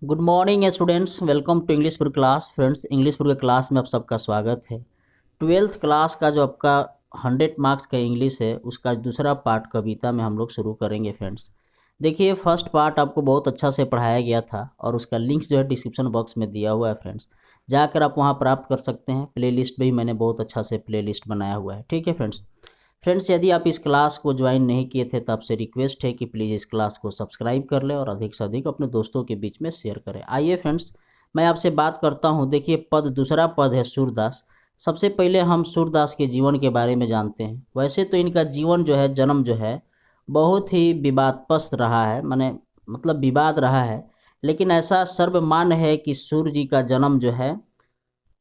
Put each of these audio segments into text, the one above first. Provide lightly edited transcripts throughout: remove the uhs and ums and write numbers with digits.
Good morning students, welcome to English book class. Friends, English book class में आप सबका स्वागत है। ट्वेल्थ क्लास का जो आपका 100 मार्क्स का इंग्लिश है उसका दूसरा पार्ट कविता में हम लोग शुरू करेंगे। फ्रेंड्स देखिए, फर्स्ट पार्ट आपको बहुत अच्छा से पढ़ाया गया था और उसका लिंक्स जो है डिस्क्रिप्शन बॉक्स में दिया हुआ है। फ्रेंड्स जाकर आप वहाँ प्राप्त कर सकते हैं। प्लेलिस्ट भी मैंने बहुत अच्छा से प्लेलिस्ट बनाया हुआ है। ठीक है फ्रेंड्स, यदि आप इस क्लास को ज्वाइन नहीं किए थे तो आपसे रिक्वेस्ट है कि प्लीज़ इस क्लास को सब्सक्राइब कर लें और अधिक से अधिक अपने दोस्तों के बीच में शेयर करें। आइए फ्रेंड्स, मैं आपसे बात करता हूं। देखिए, दूसरा पद है सूरदास। सबसे पहले हम सूरदास के जीवन के बारे में जानते हैं। वैसे तो इनका जीवन जो है, जन्म जो है, बहुत ही विवादग्रस्त रहा है, मतलब विवाद रहा है। लेकिन ऐसा सर्वमान्य है कि सूर्य जी का जन्म जो है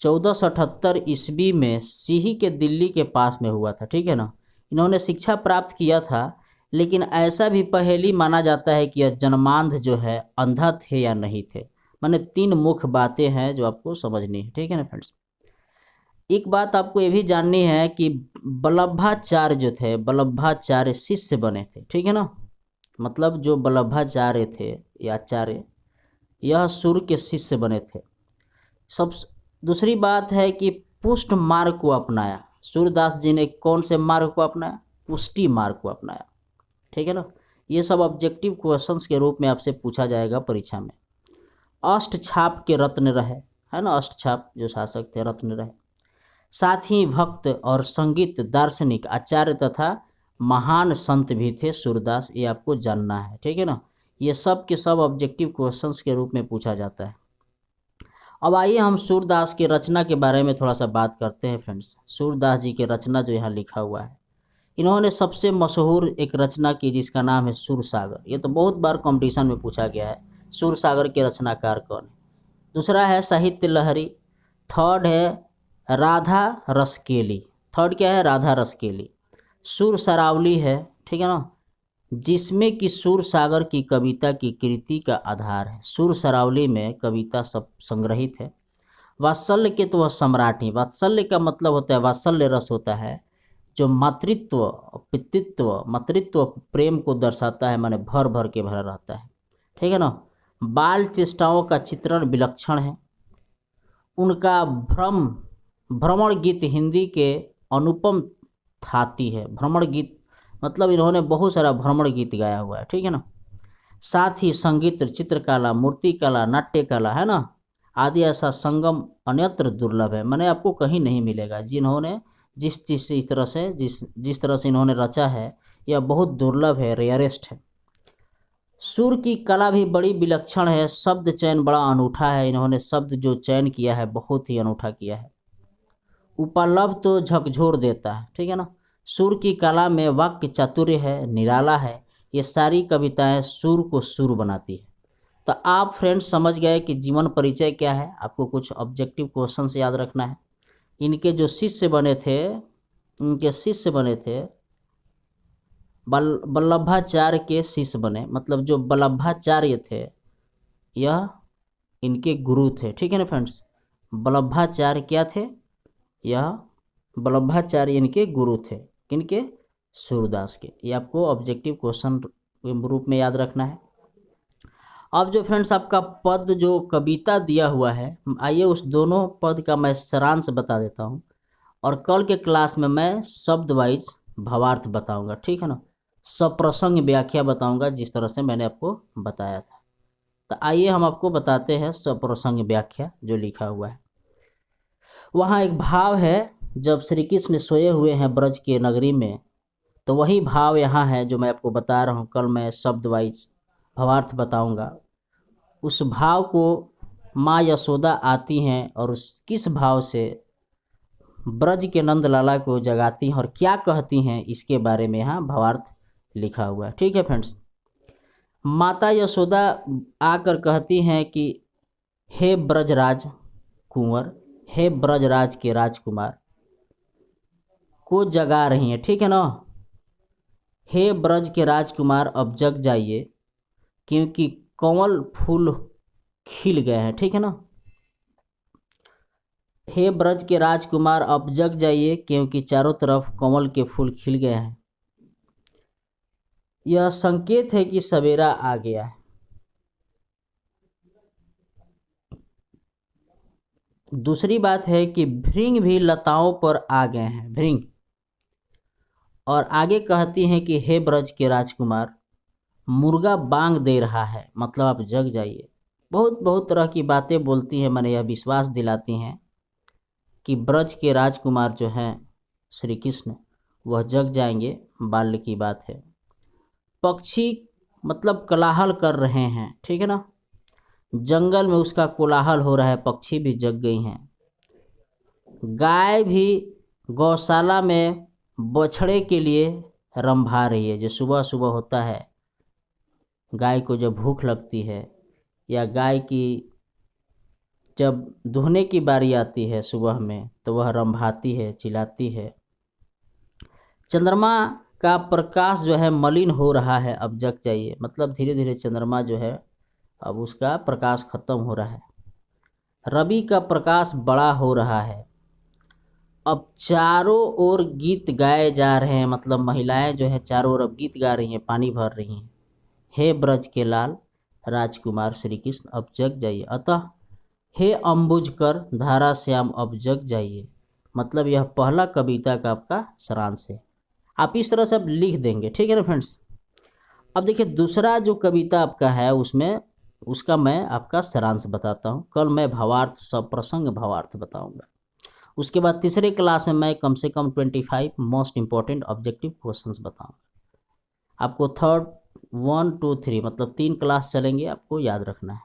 1478 ईस्वी में सिही के दिल्ली के पास में हुआ था। ठीक है ना। इन्होंने शिक्षा प्राप्त किया था, लेकिन ऐसा भी पहेली माना जाता है कि यह जन्मांध जो है अंधा थे या नहीं थे। माने तीन मुख्य बातें हैं जो आपको समझनी है। ठीक है ना फ्रेंड्स, एक बात आपको ये भी जाननी है कि वल्लभाचार्य जो थे, वल्लभाचार्य शिष्य बने थे। ठीक है ना। मतलब जो वल्लभाचार्य थे या आचार्य, यह सूर्य के शिष्य बने थे। सब दूसरी बात है कि पुष्ट मार्ग को अपनाया। सूरदास जी ने कौन से मार्ग को अपनाया? पुष्टि मार्ग को अपनाया। ठीक है ना। ये सब ऑब्जेक्टिव क्वेश्चंस के रूप में आपसे पूछा जाएगा परीक्षा में। अष्ट छाप के रत्न रहे, है ना। अष्ट छाप जो शासक थे, रत्न रहे। साथ ही भक्त और संगीत दार्शनिक आचार्य तथा महान संत भी थे सूरदास। ये आपको जानना है। ठीक है ना। ये सब के सब ऑब्जेक्टिव क्वेश्चंस के रूप में पूछा जाता है। अब आइए हम सूरदास की रचना के बारे में थोड़ा सा बात करते हैं। फ्रेंड्स, सूरदास जी की रचना जो यहाँ लिखा हुआ है, इन्होंने सबसे मशहूर एक रचना की जिसका नाम है सूरसागर। ये तो बहुत बार कंपटीशन में पूछा गया है, सूरसागर के रचनाकार कौन है। दूसरा है साहित्य लहरी। थर्ड है राधा रसकेली। थर्ड क्या है? राधा रसकेली। सुर सरावली है, ठीक है ना, जिसमें कि सूर सागर की कविता की कृति का आधार है। सुर सरावली में कविता सब संग्रहित है। वात्सल्य के तो वह सम्राट ही। वात्सल्य का मतलब होता है, वात्सल्य रस होता है जो मातृत्व, पितृत्व, मातृत्व प्रेम को दर्शाता है, माने भर भर के भरा रहता है। ठीक है ना। बाल चेष्टाओं का चित्रण विलक्षण है। उनका भ्रमण गीत हिंदी के अनुपम थाती है। भ्रमण गीत मतलब इन्होंने बहुत सारा भ्रमण गीत गाया हुआ है। ठीक है ना। साथ ही संगीत, चित्रकला, मूर्तिकला, नाट्य कला, है ना, आदि ऐसा संगम अन्यत्र दुर्लभ है। मैंने आपको कहीं नहीं मिलेगा। जिन्होंने जिस तरह से इन्होंने रचा है, यह बहुत दुर्लभ है, रेयरेस्ट है। सुर की कला भी बड़ी विलक्षण है। शब्द चयन बड़ा अनूठा है। इन्होंने शब्द जो चयन किया है बहुत ही अनूठा किया है। उपलब्ध तो झकझोर देता है। ठीक है ना। सुर की कला में वाक्य चातुर्य है, निराला है। ये सारी कविताएं सुर को सुर बनाती है। तो आप फ्रेंड्स समझ गए कि जीवन परिचय क्या है। आपको कुछ ऑब्जेक्टिव क्वेश्चन से याद रखना है। इनके जो शिष्य बने थे, इनके शिष्य बने थे, वल्लभाचार्य के शिष्य बने। मतलब जो वल्लभाचार्य थे यह इनके गुरु थे। ठीक है ना फ्रेंड्स। वल्लभाचार्य क्या थे? यह वल्लभाचार्य इनके गुरु थे। किनके? सूरदास के। ये आपको ऑब्जेक्टिव क्वेश्चन के रूप में याद रखना है। अब जो फ्रेंड्स आपका पद जो कविता दिया हुआ है, आइए उस दोनों पद का मैं सारांश बता देता हूँ और कल के क्लास में मैं शब्द वाइज भावार्थ बताऊंगा। ठीक है ना। सप्रसंग व्याख्या बताऊंगा जिस तरह से मैंने आपको बताया था। तो आइए हम आपको बताते हैं सप्रसंग व्याख्या जो लिखा हुआ है। वहाँ एक भाव है, जब श्री कृष्ण सोए हुए हैं ब्रज के नगरी में, तो वही भाव यहाँ है जो मैं आपको बता रहा हूँ। कल मैं शब्द वाइज भावार्थ बताऊंगा। उस भाव को माँ यशोदा आती हैं और उस किस भाव से ब्रज के नंद लाला को जगाती हैं और क्या कहती हैं, इसके बारे में यहाँ भावार्थ लिखा हुआ है। ठीक है फ्रेंड्स। माता यशोदा आकर कहती हैं कि हे ब्रजराज कुंवर, हे ब्रजराज के राजकुमार को जगा रही हैं। ठीक है ना। हे ब्रज के राजकुमार अब जग जाइए, क्योंकि कमल फूल खिल गए हैं। ठीक है ना। हे ब्रज के राजकुमार अब जग जाइए, क्योंकि चारों तरफ कमल के फूल खिल गए हैं। यह संकेत है कि सवेरा आ गया है। दूसरी बात है कि भृंग भी लताओं पर आ गए हैं, भृंग। और आगे कहती हैं कि हे ब्रज के राजकुमार, मुर्गा बांग दे रहा है, मतलब आप जग जाइए। बहुत बहुत तरह की बातें बोलती हैं, मैंने यह विश्वास दिलाती हैं कि ब्रज के राजकुमार जो हैं श्री कृष्ण, वह जग जाएंगे। बाल्य की बात है। पक्षी मतलब कोलाहल कर रहे हैं, ठीक है ना, जंगल में उसका कोलाहल हो रहा है, पक्षी भी जग गई हैं। गाय भी गौशाला में बछड़े के लिए रंभा रही है। जो सुबह सुबह होता है, गाय को जब भूख लगती है या गाय की जब दुहने की बारी आती है सुबह में, तो वह रंभाती है, चिल्लाती है। चंद्रमा का प्रकाश जो है मलिन हो रहा है, अब जग जाइए, मतलब धीरे धीरे चंद्रमा जो है अब उसका प्रकाश खत्म हो रहा है। रवि का प्रकाश बड़ा हो रहा है। अब चारों ओर गीत गाए जा रहे हैं, मतलब महिलाएं जो है चारों ओर अब गीत गा रही हैं, पानी भर रही हैं। हे ब्रज के लाल राजकुमार श्री कृष्ण, अब जग जाइए। अतः हे अम्बुजकर धारा श्याम, अब जग जाइए। मतलब यह पहला कविता का आपका सारांश है। आप इस तरह से अब लिख देंगे, ठीक है ना फ्रेंड्स। अब देखिए दूसरा जो कविता आपका है उसमें उसका मैं आपका सारांश बताता हूँ। कल मैं भावार्थ, सप्रसंग भावार्थ बताऊँगा। उसके बाद तीसरे क्लास में मैं कम से कम 25 मोस्ट इम्पॉर्टेंट ऑब्जेक्टिव क्वेश्चंस बताऊँगा। आपको 3rd 1 2 3 मतलब 3 क्लास चलेंगे, आपको याद रखना है।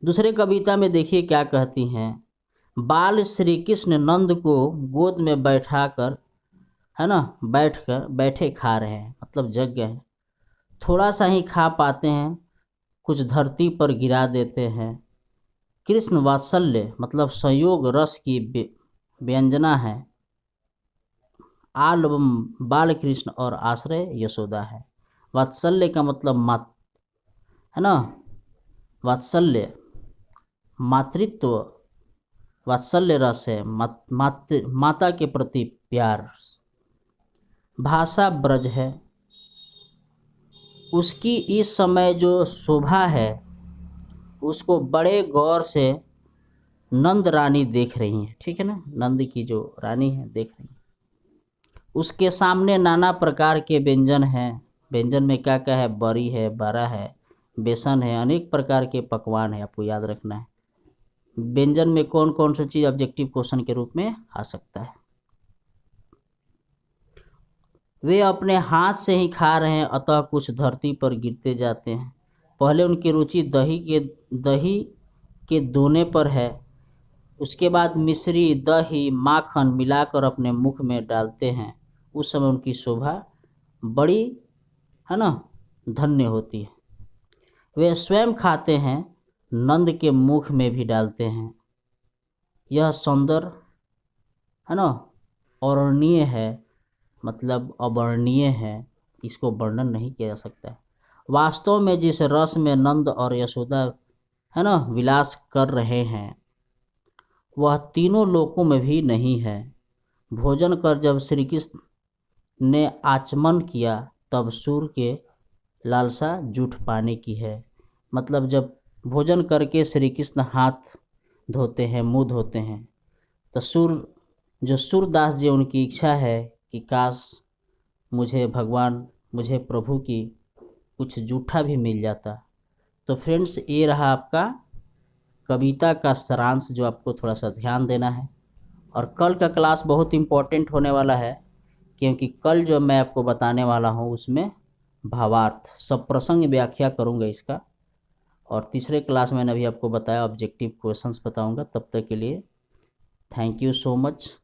दूसरे कविता में देखिए क्या कहती हैं। बाल श्री कृष्ण नंद को गोद में बैठाकर, है ना, बैठे खा रहे हैं, मतलब जग गए हैं। थोड़ा सा ही खा पाते हैं, कुछ धरती पर गिरा देते हैं। कृष्ण वात्सल्य मतलब संयोग रस की व्यंजना है। आलबम बाल कृष्ण और आश्रय यशोदा है। वात्सल्य का मतलब मात, है ना, वात्सल्य मातृत्व, वात्सल्य रस है, माता के प्रति प्यार। भाषा ब्रज है। उसकी इस समय जो शोभा है उसको बड़े गौर से नंद रानी देख रही हैं, ठीक है ना, नंद की जो रानी है देख रही हैं। उसके सामने नाना प्रकार के व्यंजन हैं। व्यंजन में क्या क्या है, बड़ी है, बड़ा है, बेसन है, अनेक प्रकार के पकवान है, आपको याद रखना है। व्यंजन में कौन कौन सी चीज़ ऑब्जेक्टिव क्वेश्चन के रूप में आ सकता है। वे अपने हाथ से ही खा रहे हैं, अतः कुछ धरती पर गिरते जाते हैं। पहले उनकी रुचि दही के दोने पर है। उसके बाद मिश्री, दही, माखन मिलाकर अपने मुख में डालते हैं। उस समय उनकी शोभा बड़ी, है ना, धन्य होती है। वे स्वयं खाते हैं, नंद के मुख में भी डालते हैं। यह सौंदर्य, है ना, अवर्णनीय है, मतलब अवर्णनीय है, इसको वर्णन नहीं किया जा सकता है। वास्तव में जिस रस में नंद और यशोदा, है ना, विलास कर रहे हैं, वह तीनों लोकों में भी नहीं है। भोजन कर जब श्री कृष्ण ने आचमन किया, तब सूर्य के लालसा जूठ पाने की है। मतलब जब भोजन करके श्री कृष्ण हाथ धोते हैं, मुँह धोते हैं, तो सूरदास जी, उनकी इच्छा है कि काश मुझे भगवान, मुझे प्रभु की कुछ जूठा भी मिल जाता। तो फ्रेंड्स, ये रहा आपका कविता का सारांश, जो आपको थोड़ा सा ध्यान देना है। और कल का क्लास बहुत इम्पोर्टेंट होने वाला है, क्योंकि कल जो मैं आपको बताने वाला हूँ उसमें भावार्थ, सब प्रसंग व्याख्या करूँगा इसका। और तीसरे क्लास में मैंने अभी आपको बताया ऑब्जेक्टिव क्वेश्चंस बताऊँगा। तब तक के लिए थैंक यू सो मच।